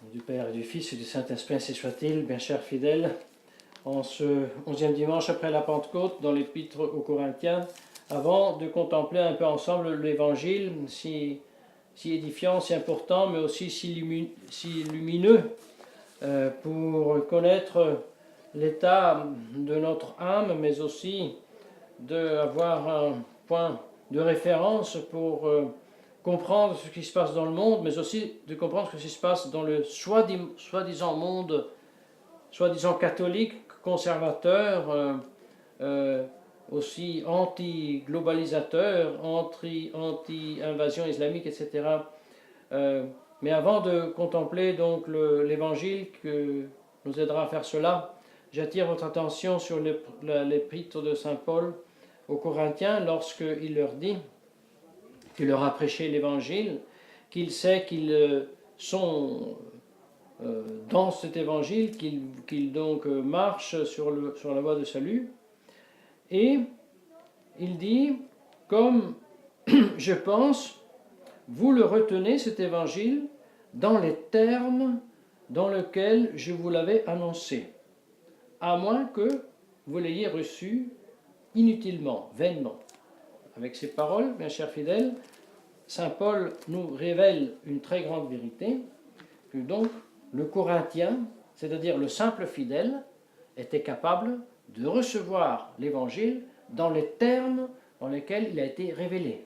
Du Père et du Fils et du Saint-Esprit, ainsi soit-il, bien chers fidèles, en ce 11e dimanche après la Pentecôte, dans l'Épître aux Corinthiens, avant de contempler un peu ensemble l'Évangile, si édifiant, si important, mais aussi si lumineux, pour connaître l'état de notre âme, mais aussi d'avoir un point de référence pour comprendre ce qui se passe dans le monde, mais aussi de comprendre ce qui se passe dans le soi-disant monde, soi-disant catholique, conservateur, aussi anti-globalisateur, anti-invasion islamique, etc. Mais avant de contempler donc l'évangile que nous aidera à faire cela, j'attire votre attention sur l'épître de Saint Paul aux Corinthiens lorsqu'il leur dit qu'il leur a prêché l'évangile, qu'il sait qu'ils sont dans cet évangile, qu'ils donc marchent sur la voie de salut. Et il dit, comme je pense, vous le retenez, cet évangile, dans les termes dans lesquels je vous l'avais annoncé, à moins que vous l'ayez reçu inutilement, vainement. Avec ces paroles, mes chers fidèles, Saint Paul nous révèle une très grande vérité, que donc le Corinthien, c'est-à-dire le simple fidèle, était capable de recevoir l'Évangile dans les termes dans lesquels il a été révélé.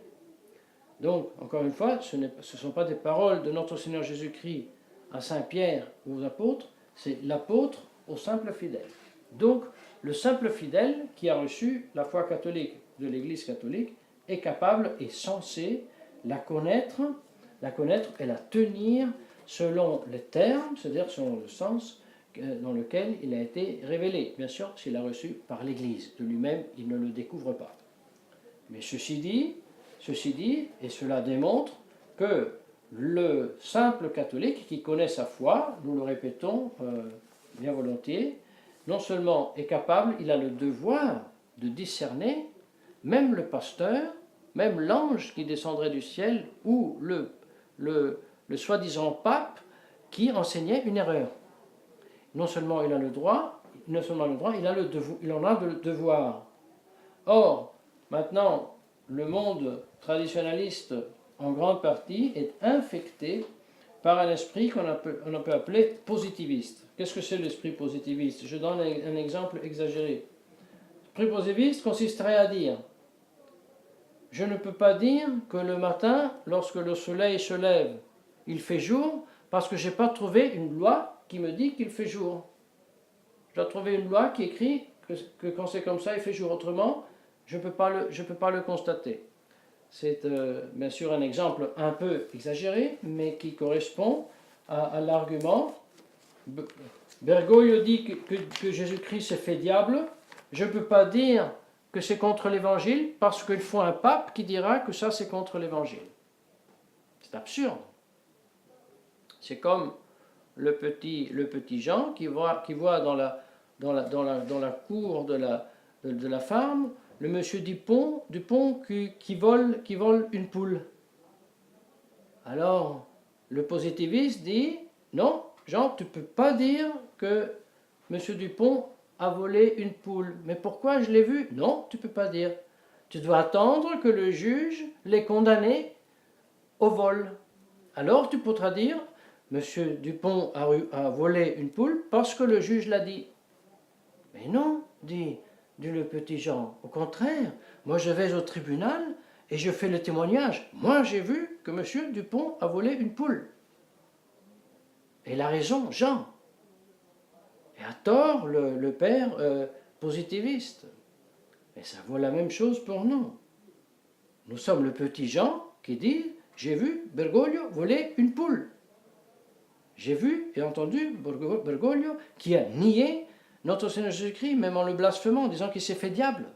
Donc, encore une fois, ce ne sont pas des paroles de notre Seigneur Jésus-Christ à Saint Pierre ou aux apôtres, c'est l'apôtre au simple fidèle. Donc, le simple fidèle qui a reçu la foi catholique de l'Église catholique est capable et censé la connaître et la tenir selon les termes, c'est-à-dire selon le sens dans lequel il a été révélé. Bien sûr, s'il l'a reçu par l'Église. De lui-même, il ne le découvre pas. Mais ceci dit, et cela démontre que le simple catholique qui connaît sa foi, nous le répétons bien volontiers, non seulement est capable, il a le devoir de discerner, même le pasteur, même l'ange qui descendrait du ciel, ou le soi-disant pape qui enseignait une erreur. Non seulement il a le droit, il en a le devoir. Or, maintenant, le monde traditionnaliste, en grande partie, est infecté par un esprit qu'on peut appeler positiviste. Qu'est-ce que c'est l'esprit positiviste? Je donne un exemple exagéré. L'esprit positiviste consisterait à dire: je ne peux pas dire que le matin, lorsque le soleil se lève, il fait jour, parce que je n'ai pas trouvé une loi qui me dit qu'il fait jour. Je dois trouver une loi qui écrit que quand c'est comme ça, il fait jour. Autrement, je ne peux pas le constater. C'est bien sûr un exemple un peu exagéré, mais qui correspond à l'argument. Bergoglio dit que Jésus-Christ s'est fait diable. Je ne peux pas dire que c'est contre l'Évangile parce qu'il faut un pape qui dira que ça c'est contre l'Évangile. C'est absurde. C'est comme le petit Jean qui voit dans la cour de la ferme le monsieur Dupont qui vole une poule. Alors, le positiviste dit: non, Jean, tu ne peux pas dire que monsieur Dupont a volé une poule. Mais pourquoi? Je l'ai vu. Non, tu ne peux pas dire. Tu dois attendre que le juge l'ait condamné au vol. Alors tu pourras dire: monsieur Dupont a volé une poule parce que le juge l'a dit. Mais non, dit le petit Jean. Au contraire, moi je vais au tribunal et je fais le témoignage. Moi j'ai vu que monsieur Dupont a volé une poule. Et il a raison, Jean. Et à tort, le père positiviste. Mais ça vaut la même chose pour nous. Nous sommes le petit Jean qui dit: j'ai vu Bergoglio voler une poule. J'ai vu et entendu Bergoglio qui a nié notre Seigneur Jésus-Christ, même en le blasphémant, en disant qu'il s'est fait diable.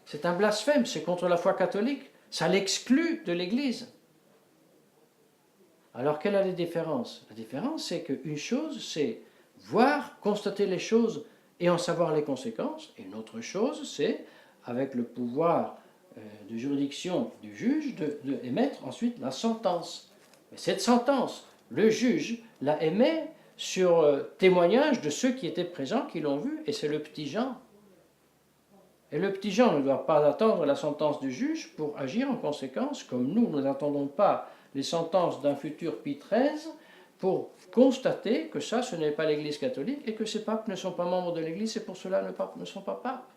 C'est un blasphème, c'est contre la foi catholique. Ça l'exclut de l'Église. Alors, quelle est la différence? La différence, c'est qu'une chose, c'est voir, constater les choses et en savoir les conséquences. Et une autre chose, c'est, avec le pouvoir de juridiction du juge, d'émettre ensuite la sentence. Mais cette sentence, le juge la émet sur témoignage de ceux qui étaient présents, qui l'ont vu, et c'est le petit Jean. Et le petit Jean ne doit pas attendre la sentence du juge pour agir en conséquence, comme nous n'attendons pas les sentences d'un futur Pie XIII pour constater que ça, ce n'est pas l'Église catholique et que ces papes ne sont pas membres de l'Église et pour cela ne sont pas papes.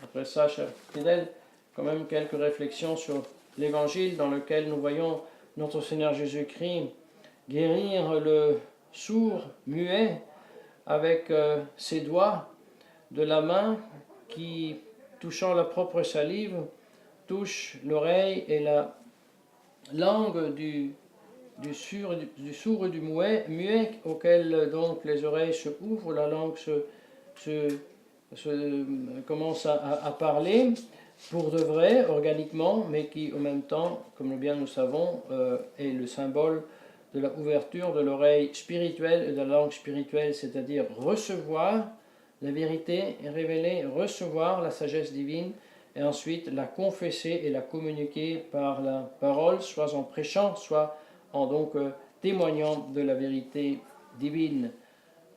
Après ça, chers fidèles, quand même quelques réflexions sur l'Évangile dans lequel nous voyons notre Seigneur Jésus-Christ guérir le sourd, muet, avec ses doigts de la main qui, touchant la propre salive, touche l'oreille et la langue du sourd et du muet auquel donc les oreilles se ouvrent, la langue commence à parler pour de vrai, organiquement, mais qui en même temps, comme bien nous savons, est le symbole de la ouverture de l'oreille spirituelle et de la langue spirituelle, c'est-à-dire recevoir la vérité révélée, recevoir la sagesse divine, et ensuite la confesser et la communiquer par la parole, soit en prêchant, soit en donc témoignant de la vérité divine.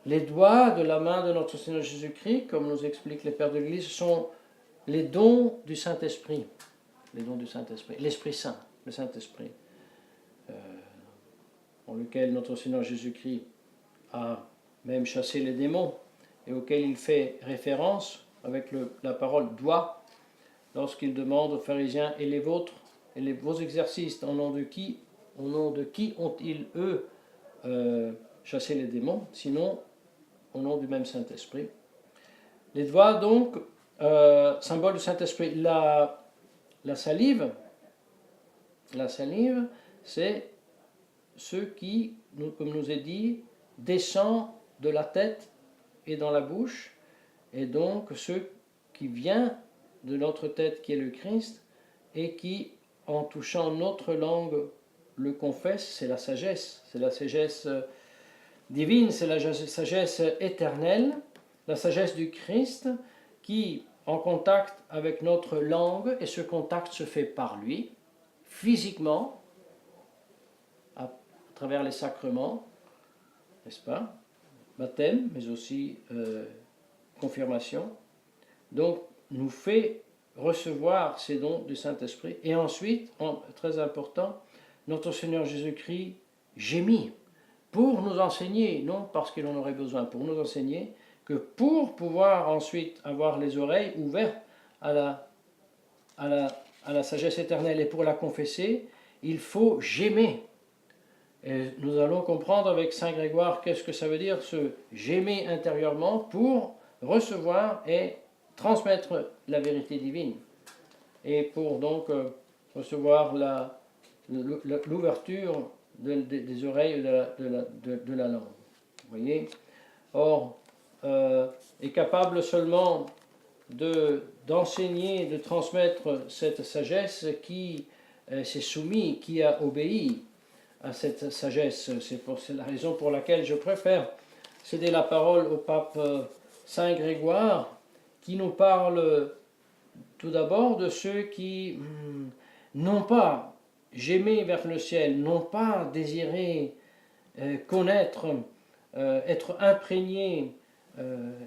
Les doigts de la main de notre Seigneur Jésus-Christ, comme nous expliquent les pères de l'Église, sont les dons du Saint-Esprit. Les dons du Saint-Esprit. L'Esprit Saint, le Saint-Esprit, en lequel notre Seigneur Jésus-Christ a même chassé les démons et auquel il fait référence avec la parole doigt lorsqu'il demande aux pharisiens et les vôtres et vos exercices, au nom de qui ont-ils eux chassé les démons, sinon au nom du même Saint-Esprit. Les doigts donc, symbole du Saint-Esprit. La salive, c'est ce qui, comme nous est dit, descend de la tête et dans la bouche, et donc ce qui vient de notre tête qui est le Christ, et qui, en touchant notre langue, le confesse, c'est la sagesse divine, c'est la sagesse éternelle, la sagesse du Christ, qui, en contact avec notre langue, et ce contact se fait par lui, physiquement, à travers les sacrements, n'est-ce pas? Baptême, mais aussi confirmation, donc nous fait recevoir ces dons du Saint-Esprit. Et ensuite, très important, notre Seigneur Jésus-Christ gémit pour nous enseigner, non parce qu'il en aurait besoin, pour nous enseigner que pour pouvoir ensuite avoir les oreilles ouvertes à la sagesse éternelle et pour la confesser, il faut gémer. Et nous allons comprendre avec Saint Grégoire qu'est-ce que ça veut dire, ce gémer intérieurement pour recevoir et transmettre la vérité divine. Et pour donc recevoir l'ouverture des oreilles de la langue. Vous voyez? Or, est capable seulement d'enseigner, de transmettre cette sagesse qui s'est soumis, qui a obéi à cette sagesse. C'est la raison pour laquelle je préfère céder la parole au pape Saint Grégoire, qui nous parle tout d'abord de ceux qui n'ont pas gémé vers le ciel, n'ont pas désiré connaître, être imprégnés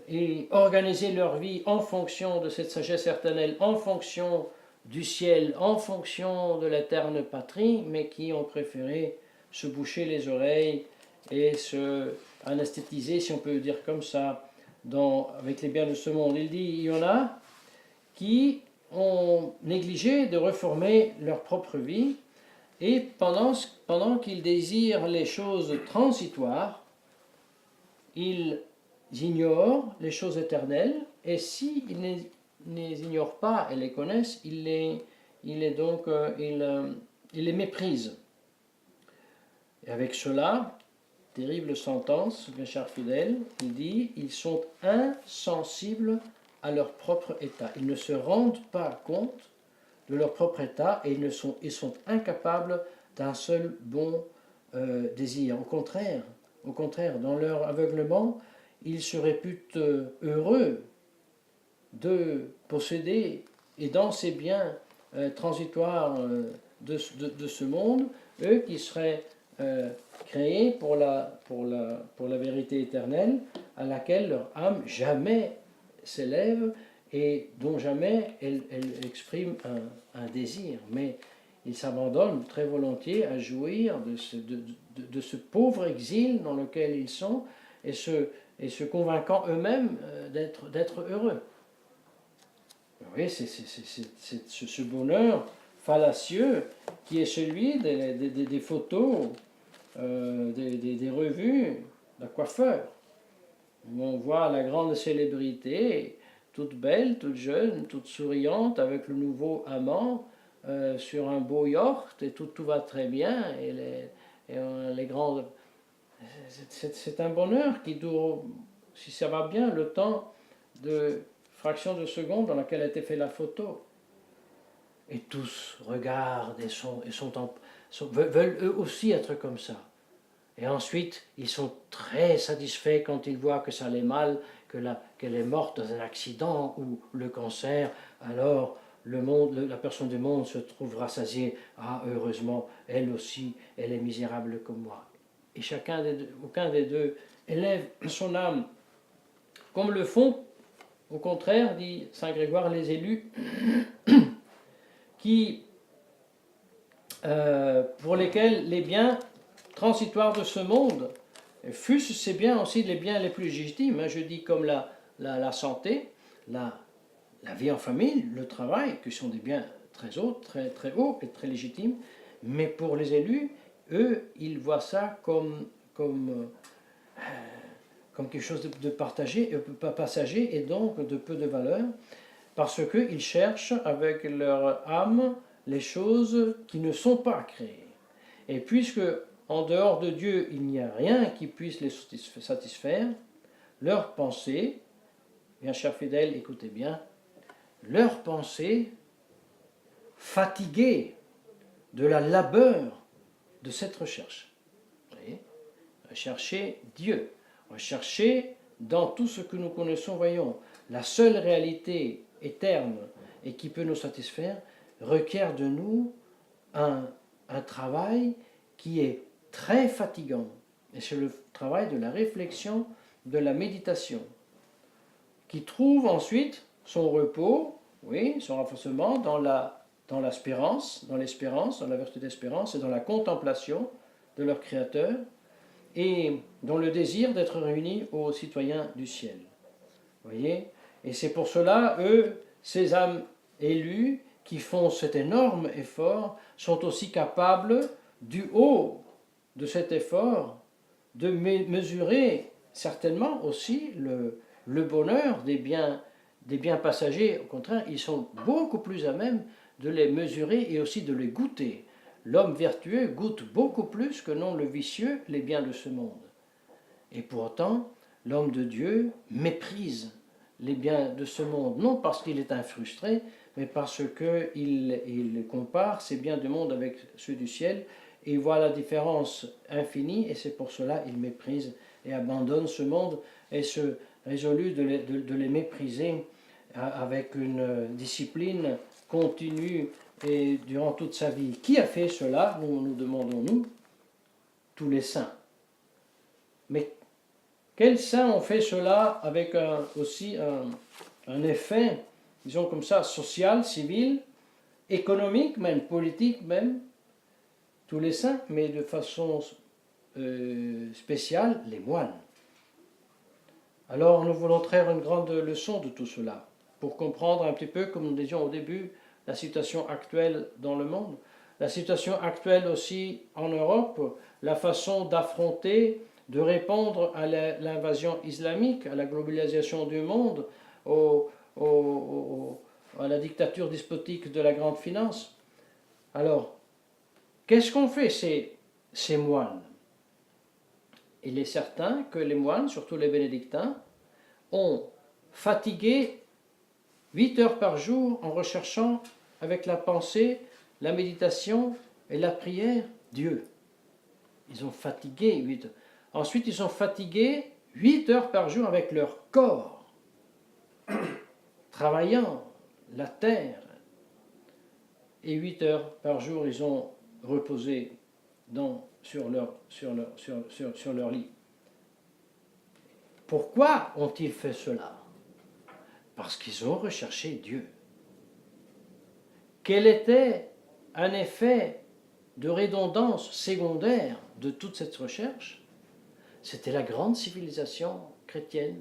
et organiser leur vie en fonction de cette sagesse éternelle, en fonction du ciel, en fonction de l'éterne patrie, mais qui ont préféré se boucher les oreilles et se anesthésiser, si on peut dire comme ça, avec les biens de ce monde. Il dit, il y en a qui ont négligé de reformer leur propre vie, et pendant qu'ils désirent les choses transitoires, ils ignorent les choses éternelles, et s'ils ne les ignorent pas et les connaissent, ils les méprisent. Et avec cela, terrible sentence, mes chers fidèles, il dit, ils sont insensibles à leur propre état. Ils ne se rendent pas compte de leur propre état et ils sont incapables d'un seul bon désir. Au contraire, dans leur aveuglement, ils se réputent heureux de posséder et dans ces biens transitoires de ce monde, eux qui seraient créés pour la vérité éternelle, à laquelle leur âme jamais s'élève et dont jamais elle exprime un désir. Mais ils s'abandonnent très volontiers à jouir de ce pauvre exil dans lequel ils sont et se convainquant eux-mêmes d'être heureux. Oui, c'est ce bonheur fallacieux qui est celui des photos, des revues d'un coiffeur, où on voit la grande célébrité, toute belle, toute jeune, toute souriante, avec le nouveau amant, sur un beau yacht, et tout va très bien, et les grandes... C'est un bonheur qui dure, si ça va bien, le temps de fraction de seconde dans laquelle a été faite la photo. Et tous regardent et veulent eux aussi être comme ça. Et ensuite, ils sont très satisfaits quand ils voient que ça allait mal, qu'elle est morte dans un accident ou le cancer. Alors, la personne du monde se trouve rassasiée. Ah, heureusement, elle aussi, elle est misérable comme moi. Et aucun des deux élève son âme. Comme le font, au contraire, dit saint Grégoire, les élus, pour lesquels les biens transitoires de ce monde, fût-ce ces biens aussi les biens les plus légitimes, je dis comme la santé, la vie en famille, le travail, qui sont des biens très hauts, très hauts et très légitimes, mais pour les élus, eux, ils voient ça comme quelque chose de partagé, pas passager et donc de peu de valeur, parce qu'ils cherchent avec leur âme les choses qui ne sont pas créées. Et puisque en dehors de Dieu, il n'y a rien qui puisse les satisfaire, leur pensée, bien chers fidèles, écoutez bien, leur pensée, fatiguée de la labeur de cette recherche. Vous voyez, rechercher Dieu, rechercher dans tout ce que nous connaissons, voyons, la seule réalité éterne et qui peut nous satisfaire, requiert de nous un travail qui est très fatigant. Et c'est le travail de la réflexion, de la méditation, qui trouve ensuite son repos, oui, son renforcement dans l'espérance, dans la vertu d'espérance et dans la contemplation de leur Créateur et dans le désir d'être réunis aux citoyens du ciel. Voyez ? Et c'est pour cela, eux, ces âmes élues qui font cet énorme effort, sont aussi capables, du haut de cet effort, de mesurer certainement aussi le bonheur des biens passagers. Au contraire, ils sont beaucoup plus à même de les mesurer et aussi de les goûter. L'homme vertueux goûte beaucoup plus que non le vicieux les biens de ce monde. Et pourtant, l'homme de Dieu méprise les biens de ce monde, non parce qu'il est un frustré, mais parce qu'il compare ces biens du monde avec ceux du ciel, et il voit la différence infinie, et c'est pour cela qu'il méprise et abandonne ce monde, et se résolut de les mépriser avec une discipline continue et durant toute sa vie. Qui a fait cela, nous demandons-nous? Tous les saints. Mais quels saints ont fait cela avec aussi un effet, disons comme ça, social, civil, économique même, politique même? Tous les saints, mais de façon spéciale, les moines. Alors nous voulons traire une grande leçon de tout cela, pour comprendre un petit peu, comme nous disions au début, la situation actuelle dans le monde, la situation actuelle aussi en Europe, la façon d'affronter, de répondre à l'invasion islamique, à la globalisation du monde, à la dictature despotique de la grande finance. Alors, qu'est-ce qu'ont fait ces moines? Il est certain que les moines, surtout les bénédictins, ont fatigué 8 heures par jour en recherchant avec la pensée, la méditation et la prière Dieu. Ils ont fatigué 8 heures. Ensuite, ils ont fatigué 8 heures par jour avec leur corps, travaillant la terre. Et 8 heures par jour, ils ont reposé sur leur lit. Pourquoi ont-ils fait cela? Parce qu'ils ont recherché Dieu. Quel était un effet de redondance secondaire de toute cette recherche? C'était la grande civilisation chrétienne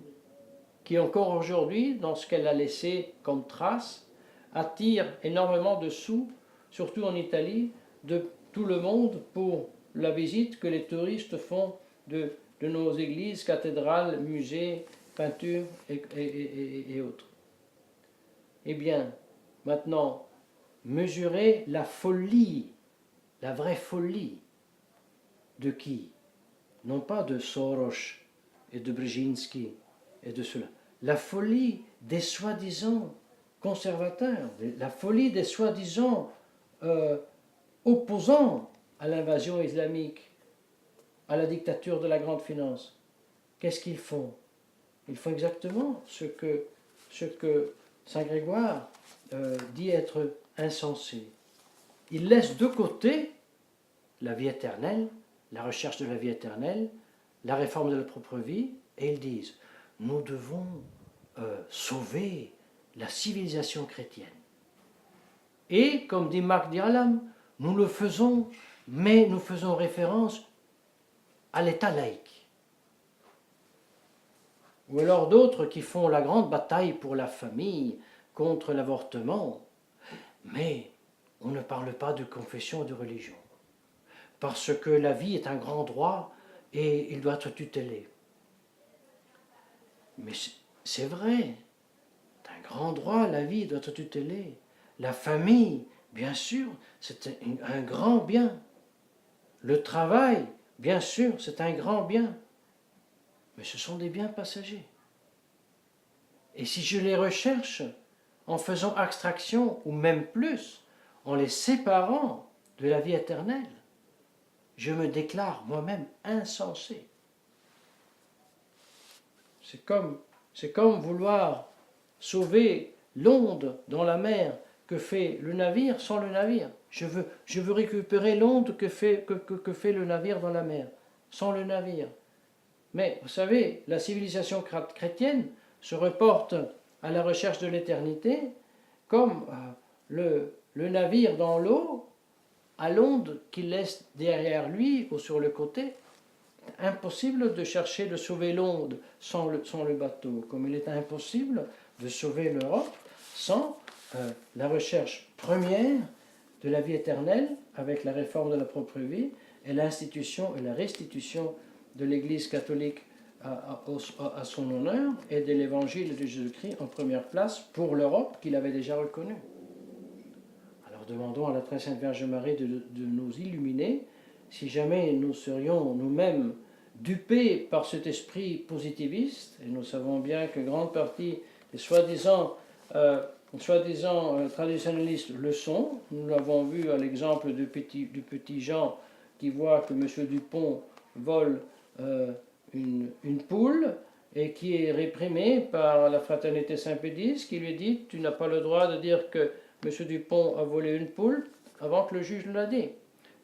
qui encore aujourd'hui, dans ce qu'elle a laissé comme trace, attire énormément de sous, surtout en Italie, de tout le monde pour la visite que les touristes font de nos églises, cathédrales, musées, peintures et autres. Eh bien, maintenant, mesurez la folie, la vraie folie de qui? Non pas de Soros et de Brzezinski et de cela. La folie des soi-disant conservateurs, la folie des soi-disant opposants à l'invasion islamique, à la dictature de la grande finance. Qu'est-ce qu'ils font? Ils font exactement ce que Saint Grégoire dit être insensé. Ils laissent de côté la vie éternelle, la recherche de la vie éternelle, la réforme de la propre vie, et ils disent, nous devons sauver la civilisation chrétienne. Et, comme dit Marc Dialam, nous le faisons, mais nous faisons référence à l'État laïque. Ou alors d'autres qui font la grande bataille pour la famille, contre l'avortement. Mais on ne parle pas de confession et de religion. Parce que la vie est un grand droit et il doit être tutelé. Mais c'est vrai, c'est un grand droit, la vie doit être tutelée. La famille, bien sûr, c'est un grand bien. Le travail, bien sûr, c'est un grand bien. Mais ce sont des biens passagers. Et si je les recherche en faisant abstraction, ou même plus, en les séparant de la vie éternelle, je me déclare moi-même insensé. C'est comme vouloir sauver l'onde dans la mer que fait le navire sans le navire. Je veux récupérer l'onde que fait le navire dans la mer, sans le navire. Mais vous savez, la civilisation chrétienne se reporte à la recherche de l'éternité comme le navire dans l'eau à l'onde qu'il laisse derrière lui ou sur le côté. Impossible de chercher de sauver l'onde sans le bateau, comme il est impossible de sauver l'Europe sans la recherche première de la vie éternelle avec la réforme de la propre vie et l'institution et la restitution de l'Église catholique à son honneur et de l'Évangile de Jésus-Christ en première place pour l'Europe qu'il avait déjà reconnue. Alors demandons à la très sainte Vierge Marie de nous illuminer si jamais nous serions nous-mêmes dupés par cet esprit positiviste, et nous savons bien que grande partie des soi-disant traditionnalistes le sont. Nous l'avons vu à l'exemple du petit Jean qui voit que M. Dupont vole une poule et qui est réprimé par la fraternité Saint-Pédis qui lui dit « Tu n'as pas le droit de dire que M. Dupont a volé une poule avant que le juge ne l'a dit.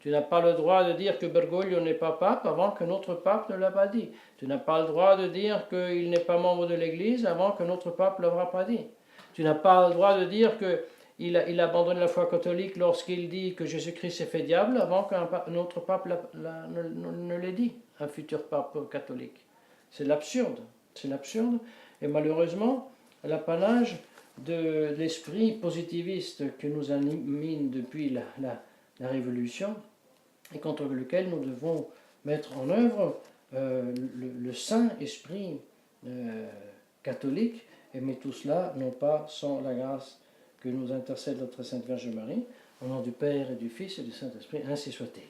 Tu n'as pas le droit de dire que Bergoglio n'est pas pape avant que notre pape ne l'a pas dit. Tu n'as pas le droit de dire qu'il n'est pas membre de l'Église avant que notre pape ne l'aura pas dit. Tu n'as pas le droit de dire qu'il abandonne la foi catholique lorsqu'il dit que Jésus-Christ est fait diable avant qu'un autre pape ne l'ait dit, un futur pape catholique. C'est l'absurde. C'est l'absurde. Et malheureusement, l'apanage de l'esprit positiviste que nous anime depuis la Révolution et contre lequel nous devons mettre en œuvre le saint esprit catholique, mais tout cela non pas sans la grâce que nous intercède notre Sainte Vierge Marie, au nom du Père et du Fils et du Saint-Esprit, ainsi soit-il.